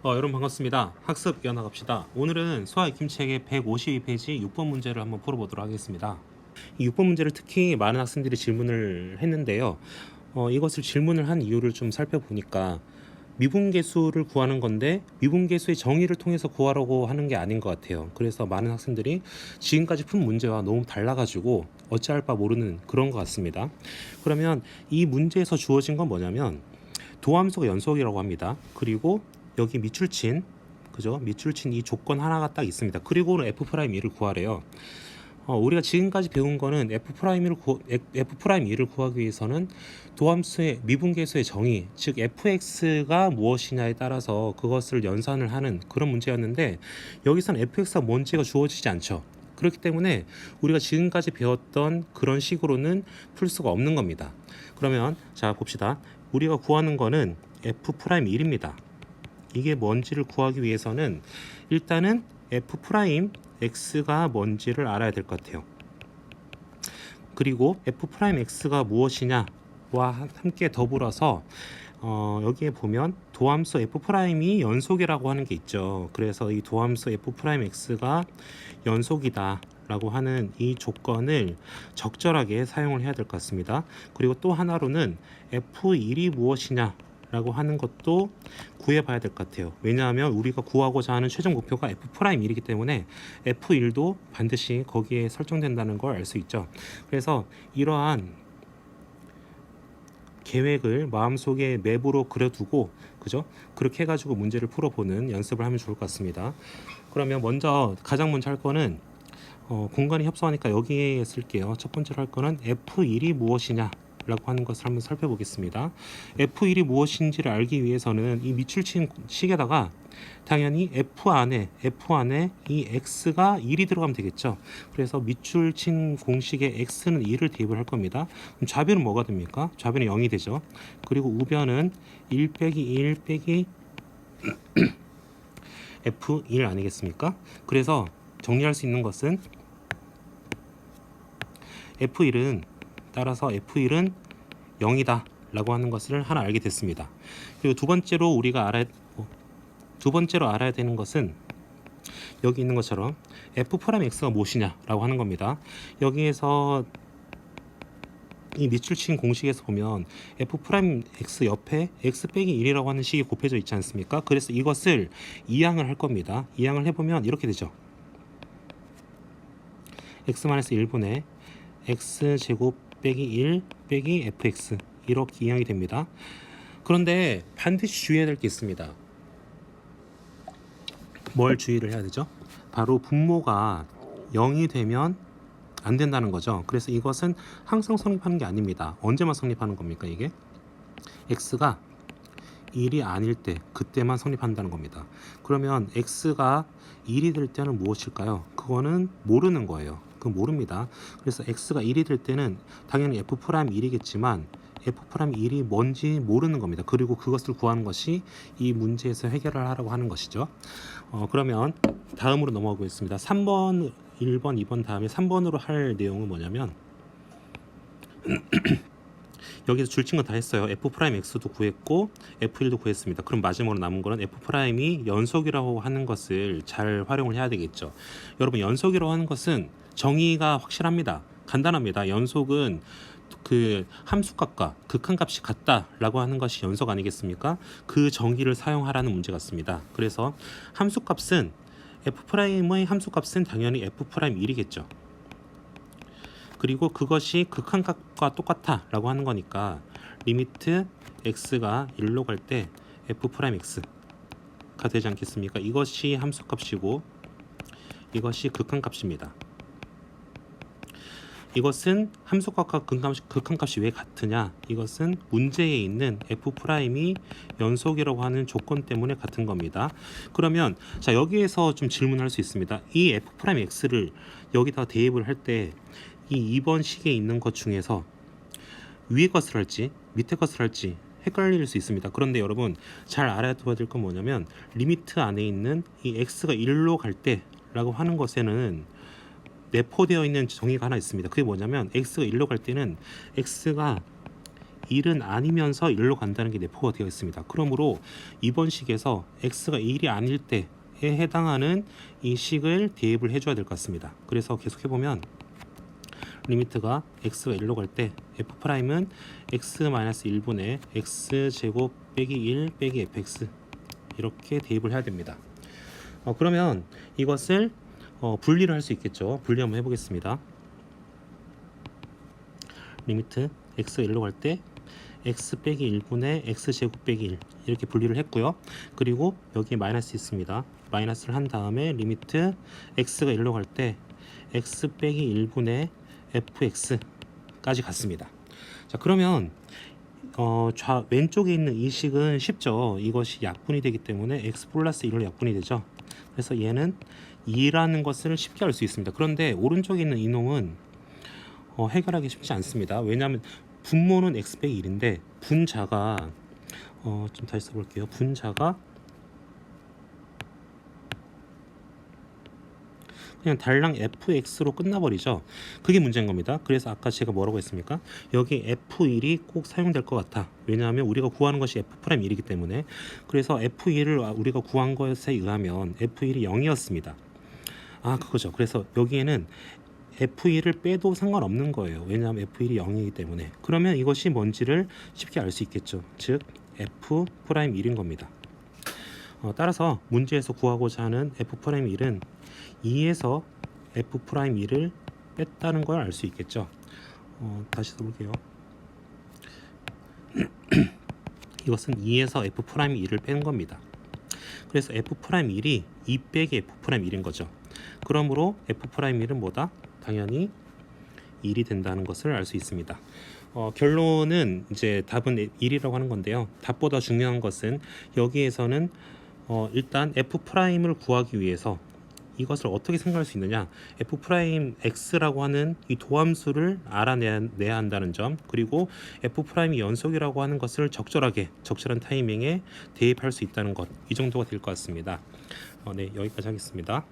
여러분 반갑습니다. 학습 이어나갑시다. 오늘은 수학익힘책의 152페이지 6번 문제를 한번 풀어보도록 하겠습니다. 이 6번 문제를 특히 많은 학생들이 질문을 했는데요. 이것을 질문을 한 이유를 좀 살펴보니까 미분계수를 구하는 건데 미분계수의 정의를 통해서 구하라고 하는 게 아닌 것 같아요. 그래서 많은 학생들이 지금까지 푼 문제와 너무 달라가지고 어찌할 바 모르는 그런 것 같습니다. 그러면 이 문제에서 주어진 건 뭐냐면 도함수가 연속이라고 합니다. 그리고 여기 밑줄친 그죠? 밑줄친 이 조건 하나가 딱 있습니다. 그리고는 f'2를 구하래요. 우리가 지금까지 배운 거는 f'2를 구하기 위해서는 도함수의 미분계수의 정의, 즉 fx가 무엇이냐에 따라서 그것을 연산을 하는 그런 문제였는데 여기서는 fx가 뭔지가 주어지지 않죠. 그렇기 때문에 우리가 지금까지 배웠던 그런 식으로는 풀 수가 없는 겁니다. 그러면 자 봅시다. 우리가 구하는 거는 f'1입니다. 이게 뭔지를 구하기 위해서는 일단은 f'x가 뭔지를 알아야 될 것 같아요. 그리고 f'x가 무엇이냐와 함께 더불어서 여기에 보면 도함수 f'이 연속이라고 하는 게 있죠. 그래서 이 도함수 f'x가 연속이다 라고 하는 이 조건을 적절하게 사용을 해야 될 것 같습니다. 그리고 또 하나로는 f1이 무엇이냐 라고 하는 것도 구해봐야 될 것 같아요. 왜냐하면 우리가 구하고자 하는 최종 목표가 f'1이기 때문에 f1도 반드시 거기에 설정된다는 걸 알 수 있죠. 그래서 이러한 계획을 마음속에 맵으로 그려두고 그죠? 그렇게 해가지고 문제를 풀어보는 연습을 하면 좋을 것 같습니다. 그러면 먼저 가장 먼저 할 거는 공간이 협소하니까 여기에 쓸게요. 첫 번째로 할 거는 f1이 무엇이냐 라고 하는 것을 한번 살펴보겠습니다. F1이 무엇인지를 알기 위해서는 이 밑줄친 식에다가 당연히 F 안에 이 X가 1이 들어가면 되겠죠. 그래서 밑줄친 공식에 X는 1을 대입을 할 겁니다. 그럼 좌변은 뭐가 됩니까? 좌변은 0이 되죠. 그리고 우변은 1 빼기 1 빼기 F1 아니겠습니까? 그래서 정리할 수 있는 것은 F1은 따라서 F1은 0이다 라고 하는 것을 하나 알게 됐습니다. 그리고 두 번째로 알아야 되는 것은 여기 있는 것처럼 f'x가 무엇이냐 라고 하는 겁니다. 여기에서 이 밑줄친 공식에서 보면 f'x 옆에 x 빼기 1이라고 하는 식이 곱해져 있지 않습니까? 그래서 이것을 이항을 할 겁니다. 이항을 해보면 이렇게 되죠. x-1분의 x제곱 빼기 1 빼기 fx 이렇게 이항이 됩니다. 그런데 반드시 주의해야 될 게 있습니다. 뭘 주의를 해야 되죠? 바로 분모가 0이 되면 안 된다는 거죠. 그래서 이것은 항상 성립하는 게 아닙니다. 언제만 성립하는 겁니까 이게? x가 1이 아닐 때 그때만 성립한다는 겁니다. 그러면 x가 1이 될 때는 무엇일까요? 그거는 모르는 거예요. 그건 모릅니다. 그래서 x가 1이 될 때는 당연히 f'1이겠지만 f'1이 뭔지 모르는 겁니다. 그리고 그것을 구하는 것이 이 문제에서 해결을 하라고 하는 것이죠. 그러면 다음으로 넘어가겠습니다. 3번, 1번, 2번 다음에 3번으로 할 내용은 뭐냐면 여기서 줄친 건 다 했어요. f'x도 구했고 f1도 구했습니다. 그럼 마지막으로 남은 거는 f'이 연속이라고 하는 것을 잘 활용을 해야 되겠죠. 여러분 연속이라고 하는 것은 정의가 확실합니다. 간단합니다. 연속은 그 함수값과 극한값이 같다라고 하는 것이 연속 아니겠습니까? 그 정의를 사용하라는 문제 같습니다. 그래서 함수값은 f'의 함수값은 당연히 f'1이겠죠. 그리고 그것이 극한값과 똑같아 라고 하는 거니까 리미트 x가 1로 갈 때 f'x가 되지 않겠습니까? 이것이 함수값이고 이것이 극한값입니다. 이것은 함수값과 극한값이 왜 같으냐? 이것은 문제에 있는 f'이 연속이라고 하는 조건 때문에 같은 겁니다. 그러면 자 여기에서 좀 질문할 수 있습니다. 이 f'x를 여기다 대입을 할 때 이 2번 식에 있는 것 중에서 위에 것을 할지 밑에 것을 할지 헷갈릴 수 있습니다. 그런데 여러분 잘 알아둬야 될 건 뭐냐면 리미트 안에 있는 이 x가 1로 갈 때 라고 하는 것에는 내포되어 있는 정의가 하나 있습니다. 그게 뭐냐면 x가 1로 갈 때는 x가 1은 아니면서 1로 간다는 게 내포가 되어 있습니다. 그러므로 이번 식에서 x가 1이 아닐 때에 해당하는 이 식을 대입을 해줘야 될 것 같습니다. 그래서 계속 해보면 리미트가 x가 1로 갈 때 f'은 x-1분의 x제곱 빼기 1 빼기 fx 이렇게 대입을 해야 됩니다. 그러면 이것을 분리를 할 수 있겠죠. 분리 한번 해보겠습니다. 리미트 x가 1로 갈 때 x 빼기 1분의 x제곱 빼기 1 이렇게 분리를 했고요. 그리고 여기에 마이너스 있습니다. 마이너스를 한 다음에 리미트 x가 1로 갈 때 x 빼기 1분의 fx까지 갔습니다. 자, 그러면 왼쪽에 있는 이 식은 쉽죠. 이것이 약분이 되기 때문에 x 플러스 1로 약분이 되죠. 그래서 얘는 2라는 것을 쉽게 알 수 있습니다. 그런데 오른쪽에 있는 이놈은 해결하기 쉽지 않습니다. 왜냐하면 분모는 x 빼기 1인데 분자가 좀 다시 써볼게요. 분자가 그냥 달랑 fx로 끝나버리죠. 그게 문제인 겁니다. 그래서 아까 제가 뭐라고 했습니까? 여기 f1이 꼭 사용될 것 같아. 왜냐하면 우리가 구하는 것이 f'1이기 때문에. 그래서 f1을 우리가 구한 것에 의하면 f1이 0이었습니다. 그거죠. 그래서 여기에는 f1을 빼도 상관없는 거예요. 왜냐하면 f1이 0이기 때문에. 그러면 이것이 뭔지를 쉽게 알 수 있겠죠. 즉 f'1인 겁니다. 따라서 문제에서 구하고자 하는 f'1은 2에서 f'1을 뺐다는 걸 알 수 있겠죠. 다시 써볼게요. 이것은 2에서 f'1을 뺀 겁니다. 그래서 f'1이 2 빼기 f'1인 거죠. 그러므로 f'1은 뭐다? 당연히 1이 된다는 것을 알 수 있습니다. 결론은 이제 답은 1이라고 하는 건데요. 답보다 중요한 것은 여기에서는 일단 f'을 구하기 위해서 이것을 어떻게 생각할 수 있느냐, f'x라고 하는 이 도함수를 알아내야 한다는 점, 그리고 f'이 연속이라고 하는 것을 적절한 타이밍에 대입할 수 있다는 것, 이 정도가 될 것 같습니다. 네, 여기까지 하겠습니다.